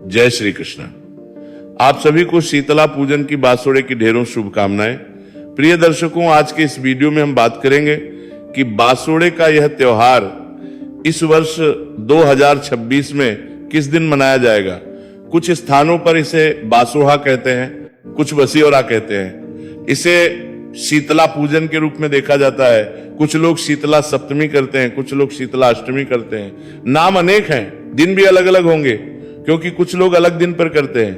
जय श्री कृष्ण। आप सभी को शीतला पूजन की बासोड़े की ढेरों शुभकामनाएं। प्रिय दर्शकों, आज के इस वीडियो में हम बात करेंगे कि बासोड़े का यह त्योहार इस वर्ष 2026 में किस दिन मनाया जाएगा। कुछ स्थानों पर इसे बासोहा कहते हैं, कुछ बसियोरा कहते हैं। इसे शीतला पूजन के रूप में देखा जाता है। कुछ लोग शीतला सप्तमी करते हैं, कुछ लोग शीतला अष्टमी करते हैं। नाम अनेक हैं, दिन भी अलग अलग होंगे, क्योंकि कुछ लोग अलग दिन पर करते हैं,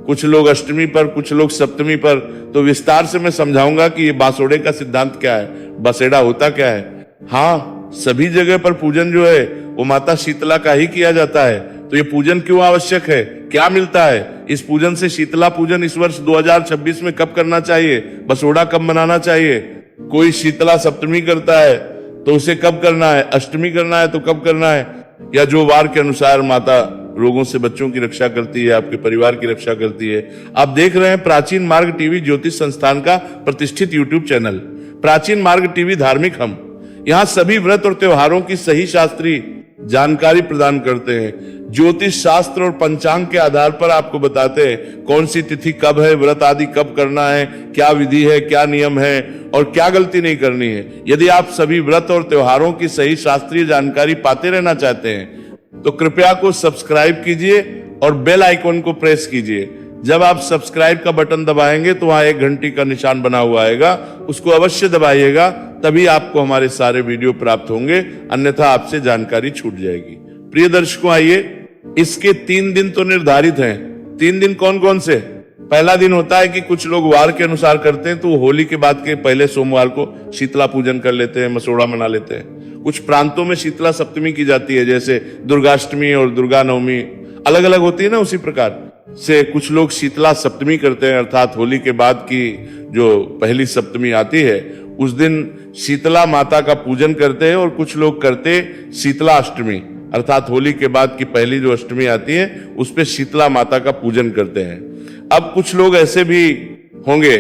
कुछ लोग अष्टमी पर, कुछ लोग सप्तमी पर। तो विस्तार से मैं समझाऊंगा कि ये बासोड़े का सिद्धांत क्या है, बसेड़ा होता क्या है। हाँ, सभी जगह पर पूजन जो है वो माता शीतला का ही किया जाता है। तो ये पूजन क्यों आवश्यक है, क्या मिलता है इस पूजन से? शीतला पूजन इस वर्ष 2026 में कब करना चाहिए, बसोड़ा कब मनाना चाहिए? कोई शीतला सप्तमी करता है तो उसे कब करना है, अष्टमी करना है तो कब करना है, या जो वार के अनुसार माता रोगों से बच्चों की रक्षा करती है, आपके परिवार की रक्षा करती है। आप देख रहे हैं प्राचीन मार्ग टीवी, ज्योतिष संस्थान का प्रतिष्ठित यूट्यूब चैनल प्राचीन मार्ग टीवी धार्मिक। हम यहाँ सभी व्रत और त्योहारों की सही शास्त्रीय जानकारी प्रदान करते हैं। ज्योतिष शास्त्र और पंचांग के आधार पर आपको बताते हैं कौन सी तिथि कब है, व्रत आदि कब करना है, क्या विधि है, क्या नियम है और क्या गलती नहीं करनी है। यदि आप सभी व्रत और त्योहारों की सही शास्त्रीय जानकारी पाते रहना चाहते हैं तो कृपया को सब्सक्राइब कीजिए और बेल आइकॉन को प्रेस कीजिए। जब आप सब्सक्राइब का बटन दबाएंगे तो वहां एक घंटी का निशान बना हुआ आएगा, उसको अवश्य दबाइएगा, तभी आपको हमारे सारे वीडियो प्राप्त होंगे, अन्यथा आपसे जानकारी छूट जाएगी। प्रिय दर्शकों, आइए, इसके 3 दिन तो निर्धारित हैं। 3 दिन कौन कौन से? पहला दिन होता है कि कुछ लोग वार के अनुसार करते हैं, तो होली के बाद के पहले सोमवार को शीतला पूजन कर लेते हैं, मसोड़ा मना लेते हैं। कुछ प्रांतों में शीतला सप्तमी की जाती है, जैसे दुर्गाष्टमी और दुर्गा नवमी अलग अलग होती है ना, उसी प्रकार से कुछ लोग शीतला सप्तमी करते हैं, अर्थात होली के बाद की जो पहली सप्तमी आती है उस दिन शीतला माता का पूजन करते हैं। और कुछ लोग करते शीतला अष्टमी, अर्थात होली के बाद की पहली जो अष्टमी आती है उस पे शीतला माता का पूजन करते हैं। अब कुछ लोग ऐसे भी होंगे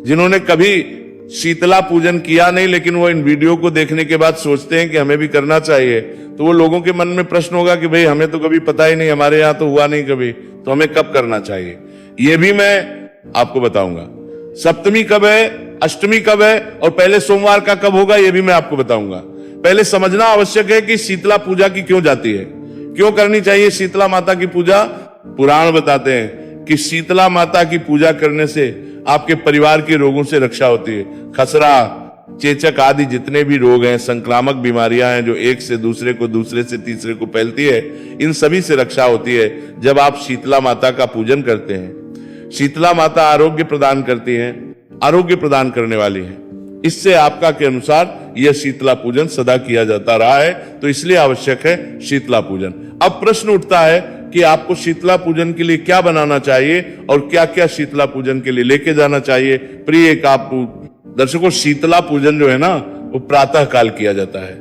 जिन्होंने कभी शीतला पूजन किया नहीं, लेकिन वो इन वीडियो को देखने के बाद सोचते हैं कि हमें भी करना चाहिए। तो वो लोगों के मन में प्रश्न होगा कि भाई हमें तो कभी पता ही नहीं, हमारे यहाँ तो हुआ नहीं कभी, तो हमें कब करना चाहिए, ये भी मैं आपको बताऊंगा। सप्तमी कब है, अष्टमी कब है और पहले सोमवार का कब होगा, ये भी मैं आपको बताऊंगा। पहले समझना आवश्यक है कि शीतला पूजा की क्यों जाती है, क्यों करनी चाहिए शीतला माता की पूजा। पुराण बताते हैं कि शीतला माता की पूजा करने से आपके परिवार के रोगों से रक्षा होती है। खसरा, चेचक आदि जितने भी रोग हैं, संक्रामक बीमारियां हैं जो एक से दूसरे को, दूसरे से तीसरे को फैलती है, इन सभी से रक्षा होती है जब आप शीतला माता का पूजन करते हैं। शीतला माता आरोग्य प्रदान करती हैं, आरोग्य प्रदान करने वाली है। इससे आपका के अनुसार यह शीतला पूजन सदा किया जाता रहा है, तो इसलिए आवश्यक है शीतला पूजन। अब प्रश्न उठता है कि आपको शीतला पूजन के लिए क्या बनाना चाहिए और क्या क्या शीतला पूजन के लिए लेके जाना चाहिए। प्रिय एक आप दर्शकों, शीतला पूजन जो है ना वो प्रातः काल किया जाता है,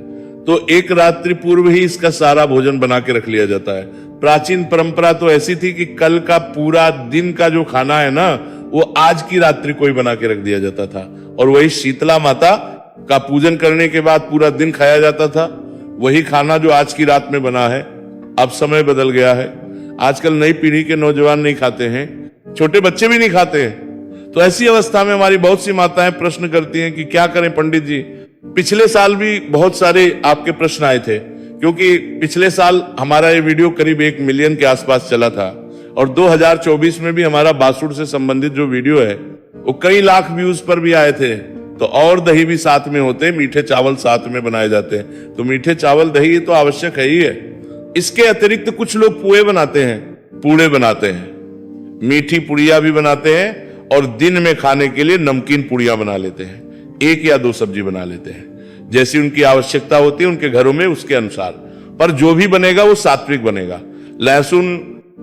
तो एक रात्रि पूर्व ही इसका सारा भोजन बना के रख लिया जाता है। प्राचीन परंपरा तो ऐसी थी कि कल का पूरा दिन का जो खाना है ना वो आज की रात्रि को ही बना के रख दिया जाता था, और वही शीतला माता का पूजन करने के बाद पूरा दिन खाया जाता था। वही खाना जो आज की रात में बना है। अब समय बदल गया है, आजकल नई पीढ़ी के नौजवान नहीं खाते हैं, छोटे बच्चे भी नहीं खाते हैं। तो ऐसी अवस्था में हमारी बहुत सी माताएं प्रश्न करती हैं कि क्या करें पंडित जी। पिछले साल भी बहुत सारे आपके प्रश्न आए थे, क्योंकि पिछले साल हमारा ये वीडियो करीब 1 मिलियन के आसपास चला था, और 2024 में भी हमारा बासुड़ से संबंधित जो वीडियो है वो कई लाख व्यूज पर भी आए थे। तो और दही भी साथ में होते, मीठे चावल साथ में बनाए जाते हैं, तो मीठे चावल दही तो आवश्यक है ही है। इसके अतिरिक्त कुछ लोग पुए बनाते हैं, पूड़े बनाते हैं, मीठी पुड़िया भी बनाते हैं, और दिन में खाने के लिए नमकीन पुड़िया बना लेते हैं। 1 या 2 सब्जी बना लेते हैं, जैसी उनकी आवश्यकता होती है उनके घरों में, उसके अनुसार। पर जो भी बनेगा वो सात्विक बनेगा, लहसुन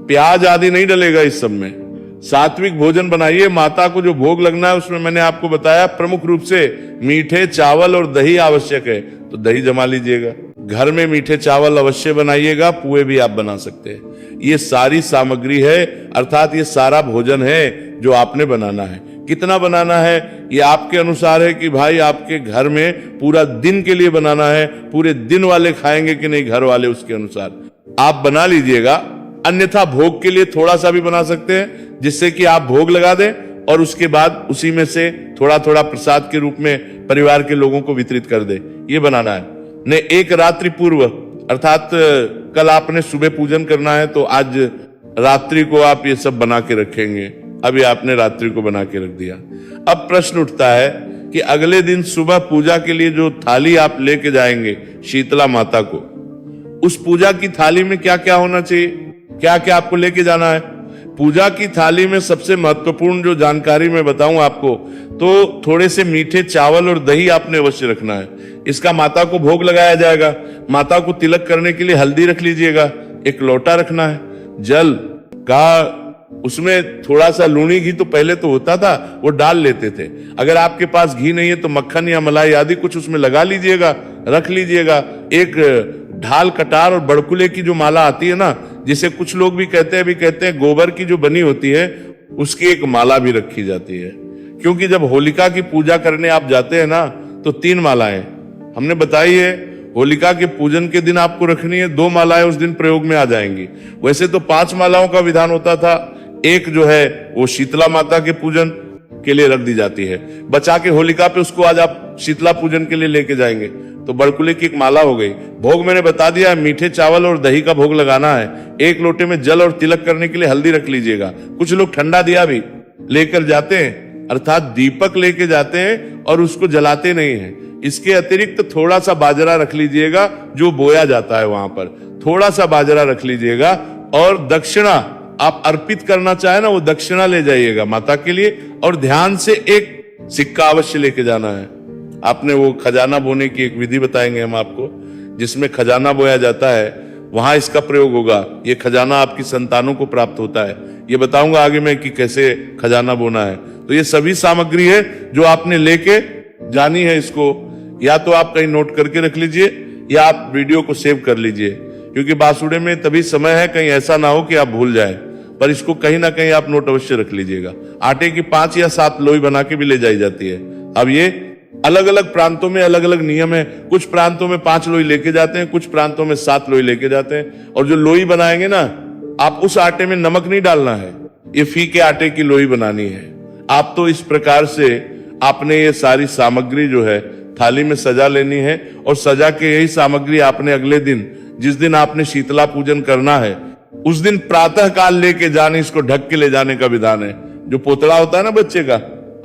प्याज आदि नहीं डलेगा इस सब में। सात्विक भोजन बनाइए। माता को जो भोग लगना है उसमें मैंने आपको बताया प्रमुख रूप से मीठे चावल और दही आवश्यक है, तो दही जमा लीजिएगा। घर में मीठे चावल अवश्य बनाइएगा, पुए भी आप बना सकते हैं। ये सारी सामग्री है, अर्थात ये सारा भोजन है जो आपने बनाना है। कितना बनाना है ये आपके अनुसार है कि भाई आपके घर में पूरा दिन के लिए बनाना है, पूरे दिन वाले खाएंगे कि नहीं घर वाले, उसके अनुसार आप बना लीजिएगा। अन्यथा भोग के लिए थोड़ा सा भी बना सकते हैं, जिससे कि आप भोग लगा दें और उसके बाद उसी में से थोड़ा थोड़ा प्रसाद के रूप में परिवार के लोगों को वितरित कर दे। ये बनाना है। ने एक रात्रि पूर्व, अर्थात कल आपने सुबह पूजन करना है तो आज रात्रि को आप ये सब बना के रखेंगे। अभी आपने रात्रि को बना के रख दिया। अब प्रश्न उठता है कि अगले दिन सुबह पूजा के लिए जो थाली आप लेके जाएंगे शीतला माता को, उस पूजा की थाली में क्या क्या होना चाहिए, क्या क्या आपको लेके जाना है। पूजा की थाली में सबसे महत्वपूर्ण जो जानकारी मैं बताऊं आपको, तो थोड़े से मीठे चावल और दही आपने अवश्य रखना है। इसका माता को भोग लगाया जाएगा। माता को तिलक करने के लिए हल्दी रख लीजिएगा। एक लोटा रखना है। जल का उसमें थोड़ा सा लूणी घी तो पहले तो होता था, वो डाल लेते थे। अगर आपके पास घी नहीं है तो मक्खन या मलाई आदि कुछ उसमें लगा लीजिएगा, रख लीजिएगा। एक ढाल, कटार और बड़कुले की जो माला आती है ना, जिसे कुछ लोग भी कहते हैं गोबर की जो बनी होती है, उसकी एक माला भी रखी जाती है। क्योंकि जब होलिका की पूजा करने आप जाते हैं ना, तो 3 मालाएं हमने बताई है। होलिका के पूजन के दिन आपको रखनी है, 2 मालाएं उस दिन प्रयोग में आ जाएंगी। वैसे तो 5 मालाओं का विधान होता था। एक जो है वो शीतला माता के पूजन के लिए रख दी जाती है, बचा के होलिका पे उसको आज आप शीतला पूजन के लिए लेके जाएंगे तो बड़कुले की एक माला हो गई। भोग मैंने बता दिया, मीठे चावल और दही का भोग लगाना है। एक लोटे में जल और तिलक करने के लिए हल्दी रख लीजिएगा। कुछ लोग ठंडा दिया भी लेकर जाते हैं, अर्थात दीपक लेके जाते हैं और उसको जलाते नहीं है। इसके अतिरिक्त थोड़ा सा बाजरा रख लीजिएगा, जो बोया जाता है वहां पर थोड़ा सा बाजरा रख लीजिएगा। और दक्षिणा आप अर्पित करना चाहे ना, वो दक्षिणा ले जाइएगा माता के लिए। और ध्यान से एक सिक्का अवश्य लेके जाना है। आपने वो खजाना बोने की एक विधि बताएंगे हम आपको, जिसमें खजाना बोया जाता है, वहां इसका प्रयोग होगा। ये खजाना आपकी संतानों को प्राप्त होता है। ये बताऊंगा आगे मैं कि कैसे खजाना बोना है। तो ये सभी सामग्री है जो आपने लेके जानी है। इसको या तो आप कहीं नोट करके रख लीजिए या आप वीडियो को सेव कर लीजिए, क्योंकि बासुड़े में तभी समय है, कहीं ऐसा ना हो कि आप भूल जाएं। पर इसको कहीं ना कहीं आप नोट अवश्य रख लीजिएगा। आटे की 5 या 7 लोई बना के भी ले जाई जाती है। अब ये अलग अलग प्रांतों में अलग अलग नियम है। कुछ प्रांतों में 5 लोई लेके जाते हैं, कुछ प्रांतों में 7 लोई लेके जाते हैं। और जो लोई बनाएंगे ना, आप उस आटे में नमक नहीं डालना है, ये फीके आटे की लोई बनानी है। आप तो इस प्रकार से आपने ये सारी सामग्री जो है थाली में सजा लेनी है। और सजा के यही सामग्री आपने अगले दिन, जिस दिन आपने शीतला पूजन करना है, उस दिन प्रातः काल लेके जाने, इसको ढक के ले जाने का विधान है। जो पोतड़ा होता है ना बच्चे का,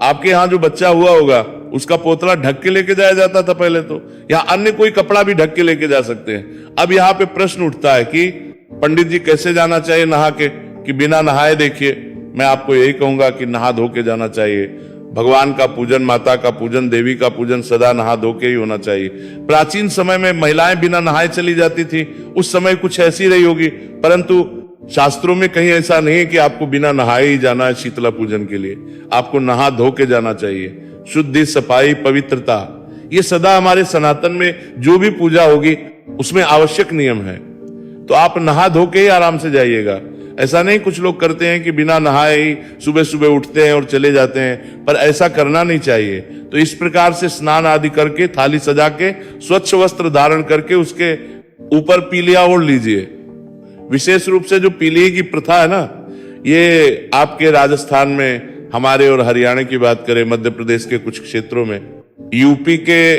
आपके यहाँ जो बच्चा हुआ होगा उसका पोतड़ा ढक के लेके जाया जाता था पहले तो, या अन्य कोई कपड़ा भी ढक के लेके जा सकते हैं। अब यहाँ पे प्रश्न उठता है कि पंडित जी कैसे जाना चाहिए नहा के, कि बिना नहाए। देखिए मैं आपको यही कहूंगा कि नहा धो के जाना चाहिए। भगवान का पूजन, माता का पूजन, देवी का पूजन सदा नहा धो के ही होना चाहिए। प्राचीन समय में महिलाएं बिना नहाए चली जाती थी, उस समय कुछ ऐसी रही होगी, परंतु शास्त्रों में कहीं ऐसा नहीं है कि आपको बिना नहाए ही जाना है शीतला पूजन के लिए। आपको नहा धो के जाना चाहिए। शुद्धि, सफाई, पवित्रता, ये सदा हमारे सनातन में जो भी पूजा होगी उसमें आवश्यक नियम है। तो आप नहा धो के ही आराम से जाइएगा। ऐसा नहीं कुछ लोग करते हैं कि बिना नहाए ही सुबह सुबह उठते हैं और चले जाते हैं, पर ऐसा करना नहीं चाहिए। तो इस प्रकार से स्नान आदि करके, थाली सजा के, स्वच्छ वस्त्र धारण करके उसके ऊपर पीलिया ओढ़ लीजिए। विशेष रूप से जो पीलिये की प्रथा है ना, ये आपके राजस्थान में, हमारे और हरियाणा की बात करें, मध्य प्रदेश के कुछ क्षेत्रों में, यूपी के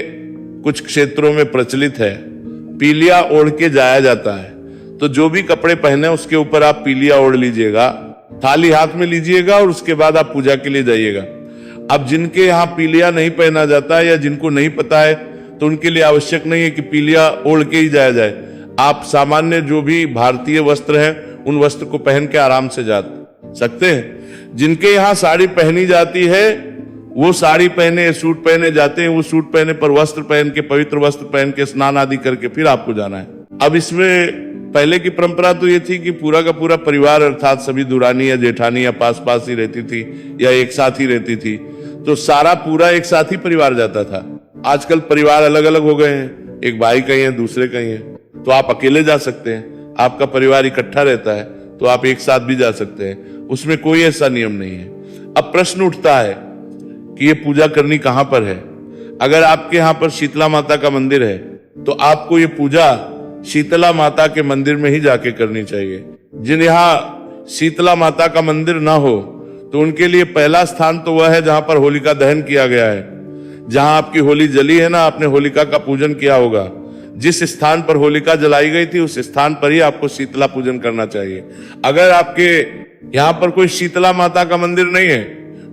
कुछ क्षेत्रों में प्रचलित है। पीलिया ओढ़ के जाया जाता है। तो जो भी कपड़े पहने उसके ऊपर आप पीलिया ओढ़ लीजिएगा, थाली हाथ में लीजिएगा और उसके बाद आप पूजा के लिए जाइएगा। अब जिनके यहाँ पीलिया नहीं पहना जाता है या जिनको नहीं पता है, तो उनके लिए आवश्यक नहीं है कि पीलिया ओढ़ के ही जाया जाए। आप सामान्य जो भी भारतीय वस्त्र हैं उन वस्त्र को पहन के आराम से जा सकते हैं। जिनके यहाँ साड़ी पहनी जाती है वो साड़ी पहने, सूट पहने जाते हैं। वो सूट पहने पर वस्त्र पहन के, पवित्र वस्त्र पहन के, स्नान आदि करके फिर आपको जाना है। अब इसमें पहले की परंपरा तो ये थी कि पूरा का पूरा परिवार, अर्थात सभी दुरानी या जेठानी या पास पास ही रहती थी या एक साथ ही रहती थी, तो सारा पूरा एक साथ ही परिवार जाता था। आजकल परिवार अलग अलग हो गए हैं, एक भाई कहीं है, दूसरे कहीं है, तो आप अकेले जा सकते हैं। आपका परिवार इकट्ठा रहता है तो आप एक साथ भी जा सकते हैं, उसमें कोई ऐसा नियम नहीं है। अब प्रश्न उठता है कि ये पूजा करनी कहां पर है। अगर आपके यहाँ पर शीतला माता का मंदिर है तो आपको ये पूजा शीतला माता के मंदिर में ही जाके करनी चाहिए। जिन यहाँ शीतला माता का मंदिर ना हो तो उनके लिए पहला स्थान तो वह है जहां पर होलिका दहन किया गया है। जहां आपकी होली जली है ना, आपने होलिका का पूजन किया होगा। जिस स्थान पर होलिका जलाई गई थी उस स्थान पर ही आपको शीतला पूजन करना चाहिए। अगर आपके यहाँ पर कोई शीतला माता का मंदिर नहीं है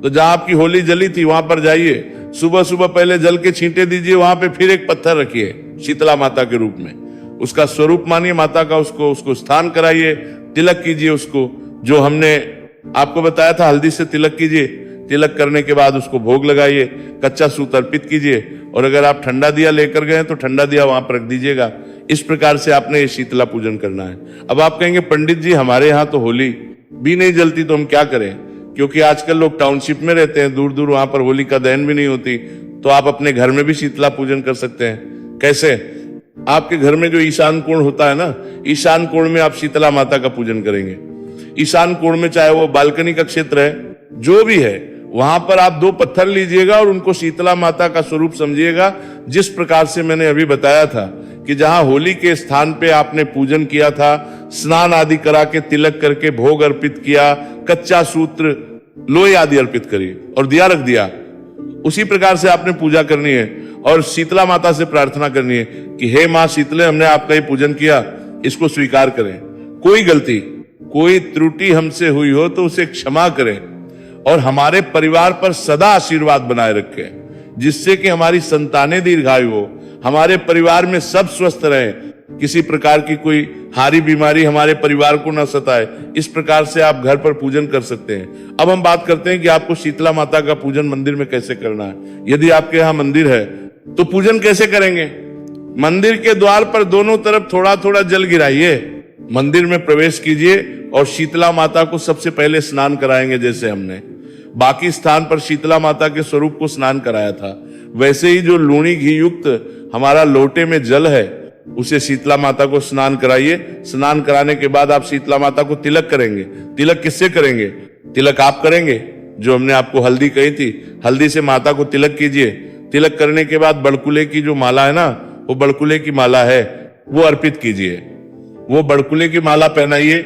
तो जहां आपकी होली जली थी वहां पर जाइए, सुबह सुबह पहले जल के छींटे दीजिए, वहां पे फिर एक पत्थर रखिए शीतला माता के रूप में, उसका स्वरूप मानिए माता का, उसको स्नान कराइए, तिलक कीजिए उसको, जो हमने आपको बताया था हल्दी से तिलक कीजिए। तिलक करने के बाद उसको भोग लगाइए, कच्चा सूत अर्पित कीजिए, और अगर आप ठंडा दिया लेकर गए तो ठंडा दिया वहां पर रख दीजिएगा। इस प्रकार से आपने ये शीतला पूजन करना है। अब आप कहेंगे पंडित जी हमारे यहाँ तो होली भी नहीं जलती तो हम क्या करें, क्योंकि आजकल लोग टाउनशिप में रहते हैं, दूर दूर वहां पर होली का दहन भी नहीं होती। तो आप अपने घर में भी शीतला पूजन कर सकते हैं। कैसे? आपके घर में जो ईशान कोण होता है ना, ईशान कोण में आप शीतला माता का पूजन करेंगे। ईशान कोण में चाहे वो बालकनी का क्षेत्र है, जो भी है, वहां पर आप 2 पत्थर लीजिएगा और उनको शीतला माता का स्वरूप समझिएगा। जिस प्रकार से मैंने अभी बताया था कि जहां होली के स्थान पे आपने पूजन किया था, स्नान आदि करा के तिलक करके भोग अर्पित किया, कच्चा सूत्र लोई आदि अर्पित करी और दिया रख दिया, उसी प्रकार से आपने पूजा करनी है और शीतला माता से प्रार्थना करनी है कि हे मां शीतले, हमने आपका ये पूजन किया, इसको स्वीकार करें। कोई गलती, कोई त्रुटि हमसे हुई हो तो उसे क्षमा करें और हमारे परिवार पर सदा आशीर्वाद बनाए रखें, जिससे कि हमारी संतानें दीर्घायु हो, हमारे परिवार में सब स्वस्थ रहे, किसी प्रकार की कोई हारी बीमारी हमारे परिवार को न सताए। इस प्रकार से आप घर पर पूजन कर सकते हैं। अब हम बात करते हैं कि आपको शीतला माता का पूजन मंदिर में कैसे करना है। यदि आपके यहाँ मंदिर है तो पूजन कैसे करेंगे? मंदिर के द्वार पर दोनों तरफ थोड़ा थोड़ा जल गिराइए, मंदिर में प्रवेश कीजिए और शीतला माता को सबसे पहले स्नान कराएंगे। जैसे हमने बाकी स्थान पर शीतला माता के स्वरूप को स्नान कराया था, वैसे ही जो लूणी घी युक्त हमारा लोटे में जल है उसे शीतला माता को स्नान कराइए। स्नान कराने के बाद आप शीतला माता को तिलक करेंगे। तिलक किससे करेंगे? तिलक आप करेंगे, जो हमने आपको हल्दी कही थी, हल्दी से माता को तिलक कीजिए। तिलक करने के बाद बड़कुले की जो माला है ना, वो बड़कुले की माला है, वो अर्पित कीजिए। वो बड़कुले की माला पहनाइए।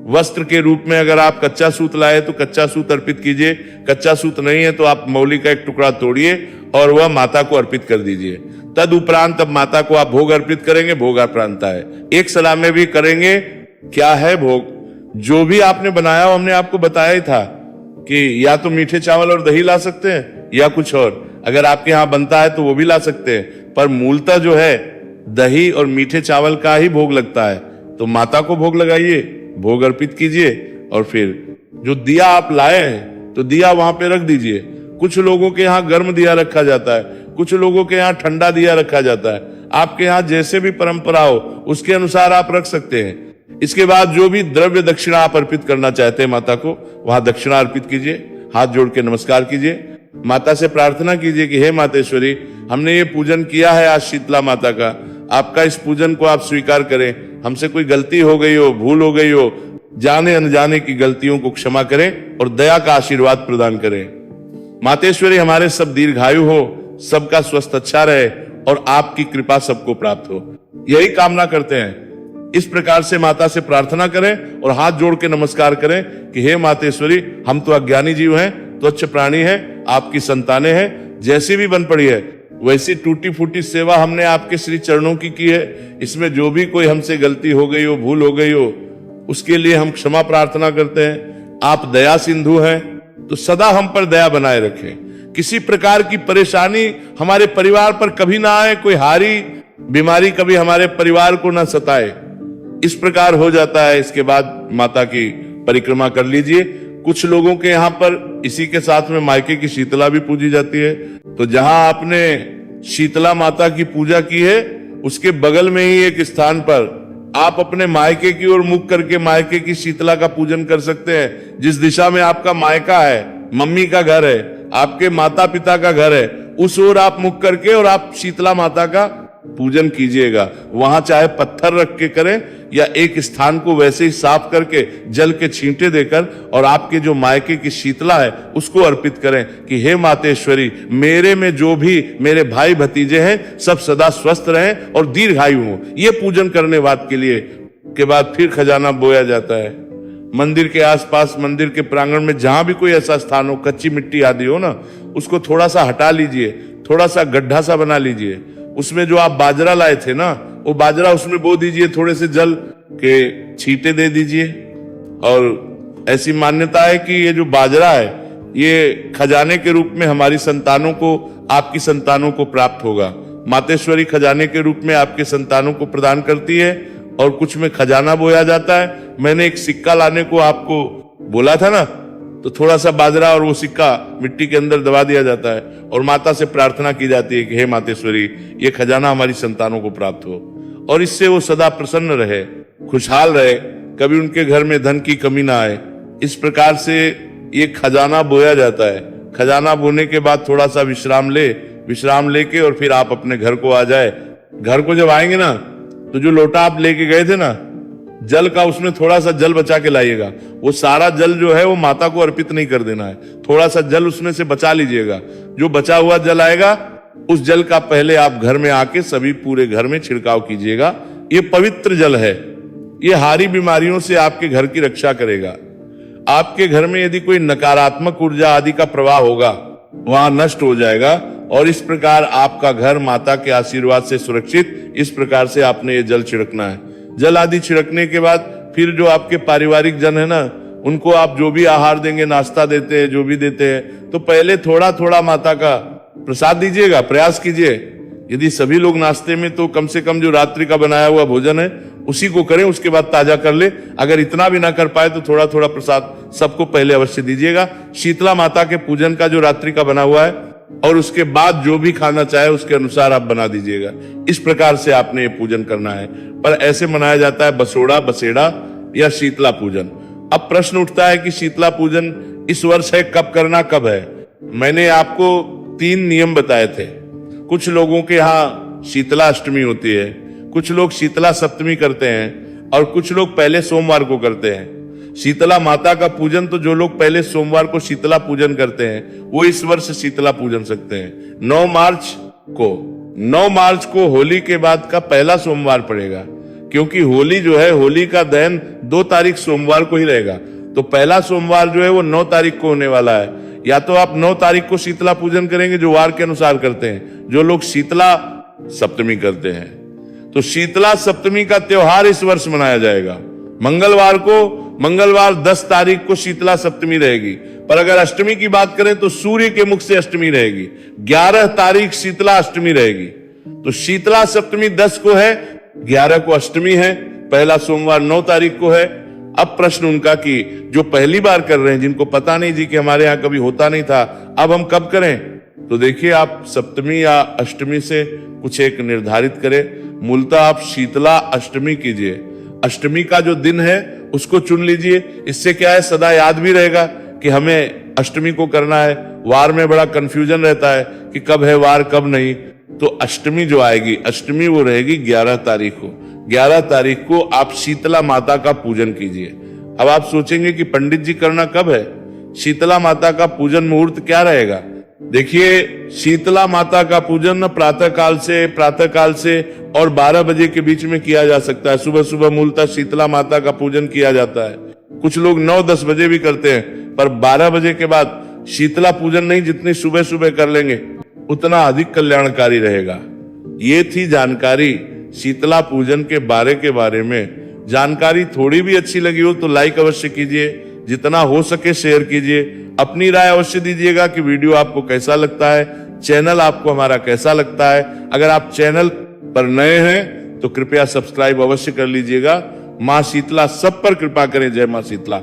वस्त्र के रूप में अगर आप कच्चा सूत लाए तो कच्चा सूत अर्पित कीजिए, कच्चा सूत नहीं है तो आप मौली का एक टुकड़ा तोड़िए और वह माता को अर्पित कर दीजिए। तद उपरांत अब माता को आप भोग अर्पित करेंगे। भोग अर्पणता है, एक सलाह में भी करेंगे। क्या है भोग? जो भी आपने बनाया वो हमने आपको बताया ही था कि या तो मीठे चावल और दही ला सकते हैं या कुछ और, अगर आपके यहाँ बनता है तो वो भी ला सकते हैं, पर मूलतः जो है दही और मीठे चावल का ही भोग लगता है। तो माता को भोग लगाइए, भोग अर्पित कीजिए और फिर जो दिया आप लाए हैं तो दिया वहां पे रख दीजिए। कुछ लोगों के यहाँ गर्म दिया रखा जाता है, कुछ लोगों के यहाँ ठंडा दिया रखा जाता है। आपके यहाँ जैसे भी परंपरा हो उसके अनुसार आप रख सकते हैं। इसके बाद जो भी द्रव्य दक्षिणा आप अर्पित करना चाहते हैं माता को, वहां दक्षिणा अर्पित कीजिए, हाथ जोड़ के नमस्कार कीजिए, माता से प्रार्थना कीजिए कि हे मातेश्वरी, हमने ये पूजन किया है आज शीतला माता का, आपका इस पूजन को आप स्वीकार करें। हमसे कोई गलती हो गई हो, भूल हो गई हो, जाने अनजाने की गलतियों को क्षमा करें और दया का आशीर्वाद प्रदान करें। मातेश्वरी हमारे सब दीर्घायु हो, सबका स्वास्थ्य अच्छा रहे और आपकी कृपा सबको प्राप्त हो, यही कामना करते हैं। इस प्रकार से माता से प्रार्थना करें और हाथ जोड़ के नमस्कार करें कि हे मातेश्वरी, हम तो अज्ञानी जीव हैं, तुच्छ प्राणी हैं, आपकी संतानें हैं, जैसी भी बन पड़ी है वैसी टूटी फूटी सेवा हमने आपके श्री चरणों की है। इसमें जो भी कोई हमसे गलती हो गई हो, भूल हो गई हो, उसके लिए हम क्षमा प्रार्थना करते हैं। आप दया सिंधु हैं तो सदा हम पर दया बनाए रखें। किसी प्रकार की परेशानी हमारे परिवार पर कभी ना आए, कोई हारी बीमारी कभी हमारे परिवार को ना सताए। इस प्रकार हो जाता है। इसके बाद माता की परिक्रमा कर लीजिए। कुछ लोगों के यहाँ पर इसी के साथ में मायके की शीतला भी पूजी जाती है। तो जहां आपने शीतला माता की पूजा की है उसके बगल में ही एक स्थान पर आप अपने मायके की ओर मुख करके मायके की शीतला का पूजन कर सकते हैं। जिस दिशा में आपका मायका है, मम्मी का घर है, आपके माता पिता का घर है, उस ओर आप मुख करके और आप शीतला माता का पूजन कीजिएगा। वहां चाहे पत्थर रख के करें या एक स्थान को वैसे ही साफ करके जल के छींटे देकर और आपके जो मायके की शीतला है उसको अर्पित करें कि हे मातेश्वरी, मेरे में जो भी मेरे भाई भतीजे हैं सब सदा स्वस्थ रहें और दीर्घायु हों। ये पूजन करने बाद के लिए के बाद फिर खजाना बोया जाता है। मंदिर के आसपास, मंदिर के प्रांगण में जहां भी कोई ऐसा स्थान हो, कच्ची मिट्टी आदि हो ना, उसको थोड़ा सा हटा लीजिए, थोड़ा सा गड्ढा सा बना लीजिए, उसमें जो आप बाजरा लाए थे ना, वो बाजरा उसमें बो दीजिए, थोड़े से जल के छींटे दे दीजिए। और ऐसी मान्यता है कि ये जो बाजरा है, ये खजाने के रूप में हमारी संतानों को, आपकी संतानों को प्राप्त होगा। मातेश्वरी खजाने के रूप में आपके संतानों को प्रदान करती है और कुछ में खजाना बोया जाता है। मैंने एक सिक्का लाने को आपको बोला था ना, तो थोड़ा सा बाजरा और वो सिक्का मिट्टी के अंदर दबा दिया जाता है और माता से प्रार्थना की जाती है कि हे मातेश्वरी, ये खजाना हमारी संतानों को प्राप्त हो और इससे वो सदा प्रसन्न रहे, खुशहाल रहे, कभी उनके घर में धन की कमी ना आए। इस प्रकार से ये खजाना बोया जाता है। खजाना बोने के बाद थोड़ा सा विश्राम लेके और फिर आप अपने घर को आ जाए। घर को जब आएंगे ना, तो जो लोटा आप लेके गए थे ना जल का, उसमें थोड़ा सा जल बचा के लाइएगा। वो सारा जल जो है वो माता को अर्पित नहीं कर देना है, थोड़ा सा जल उसमें से बचा लीजिएगा। जो बचा हुआ जल आएगा, उस जल का पहले आप घर में आके सभी पूरे घर में छिड़काव कीजिएगा। ये पवित्र जल है, ये हारी बीमारियों से आपके घर की रक्षा करेगा। आपके घर में यदि कोई नकारात्मक ऊर्जा आदि का प्रवाह होगा, वहां नष्ट हो जाएगा और इस प्रकार आपका घर माता के आशीर्वाद से सुरक्षित। इस प्रकार से आपने ये जल छिड़कना है। जल आदि छिड़कने के बाद फिर जो आपके पारिवारिक जन है ना, उनको आप जो भी आहार देंगे, नाश्ता देते हैं, जो भी देते हैं, तो पहले थोड़ा थोड़ा माता का प्रसाद दीजिएगा। प्रयास कीजिए, यदि सभी लोग नाश्ते में, तो कम से कम जो रात्रि का बनाया हुआ भोजन है उसी को करें, उसके बाद ताजा कर ले। अगर इतना भी ना कर पाए तो थोड़ा थोड़ा प्रसाद सबको पहले अवश्य दीजिएगा। शीतला माता के पूजन का जो रात्रि का बना हुआ है, और उसके बाद जो भी खाना चाहे उसके अनुसार आप बना दीजिएगा। इस प्रकार से आपने ये पूजन करना है। पर ऐसे मनाया जाता है बसोड़ा, बसेड़ा या शीतला पूजन। अब प्रश्न उठता है कि शीतला पूजन इस वर्ष है, कब करना, कब है? मैंने आपको 3 नियम बताए थे। कुछ लोगों के यहाँ शीतला अष्टमी होती है, कुछ लोग शीतला सप्तमी करते हैं और कुछ लोग पहले सोमवार को करते हैं। शीतला माता का पूजन तो जो लोग पहले सोमवार को शीतला पूजन करते हैं, वो इस वर्ष शीतला पूजन सकते हैं। 9 मार्च को होली के बाद का पहला सोमवार पड़ेगा, क्योंकि होली जो है, होली का दहन 2 तारीख सोमवार को ही रहेगा। तो पहला सोमवार जो है वो 9 तारीख को होने वाला है। या तो आप 9 तारीख को शीतला पूजन करेंगे, जो वार के अनुसार करते हैं। जो लोग शीतला सप्तमी करते हैं, तो शीतला सप्तमी का त्योहार इस वर्ष मनाया जाएगा। मंगलवार 10 तारीख को शीतला सप्तमी रहेगी। पर अगर अष्टमी की बात करें तो सूर्य के मुख से अष्टमी रहेगी। 11 तारीख शीतला अष्टमी रहेगी। तो शीतला सप्तमी 10 को है, 11 को अष्टमी है, पहला सोमवार 9 तारीख को है। अब प्रश्न उनका कि जो पहली बार कर रहे हैं, जिनको पता नहीं जी कि हमारे यहाँ कभी होता नहीं था, अब हम कब करें? तो देखिए, आप सप्तमी या अष्टमी से कुछ एक निर्धारित करें। मूलतः आप शीतला अष्टमी कीजिए। अष्टमी का जो दिन है उसको चुन लीजिए। इससे क्या है, सदा याद भी रहेगा कि हमें अष्टमी को करना है। वार में बड़ा कंफ्यूजन रहता है कि कब है वार, कब नहीं। तो अष्टमी जो आएगी, अष्टमी वो रहेगी 11 तारीख को। 11 तारीख को आप शीतला माता का पूजन कीजिए। अब आप सोचेंगे कि पंडित जी करना कब है? शीतला माता का पूजन मुहूर्त क्या रहेगा? देखिए, शीतला माता का पूजन प्रातः काल से और 12 बजे के बीच में किया जा सकता है। सुबह सुबह मूलतः शीतला माता का पूजन किया जाता है। कुछ लोग 9-10 बजे भी करते हैं, पर 12 बजे के बाद शीतला पूजन नहीं, जितनी सुबह सुबह कर लेंगे उतना अधिक कल्याणकारी रहेगा। ये थी जानकारी शीतला पूजन के बारे में। जानकारी थोड़ी भी अच्छी लगी हो तो लाइक अवश्य कीजिए, जितना हो सके शेयर कीजिए। अपनी राय अवश्य दीजिएगा कि वीडियो आपको कैसा लगता है, चैनल आपको हमारा कैसा लगता है। अगर आप चैनल पर नए हैं तो कृपया सब्सक्राइब अवश्य कर लीजिएगा। मां शीतला सब पर कृपा करें। जय मां शीतला।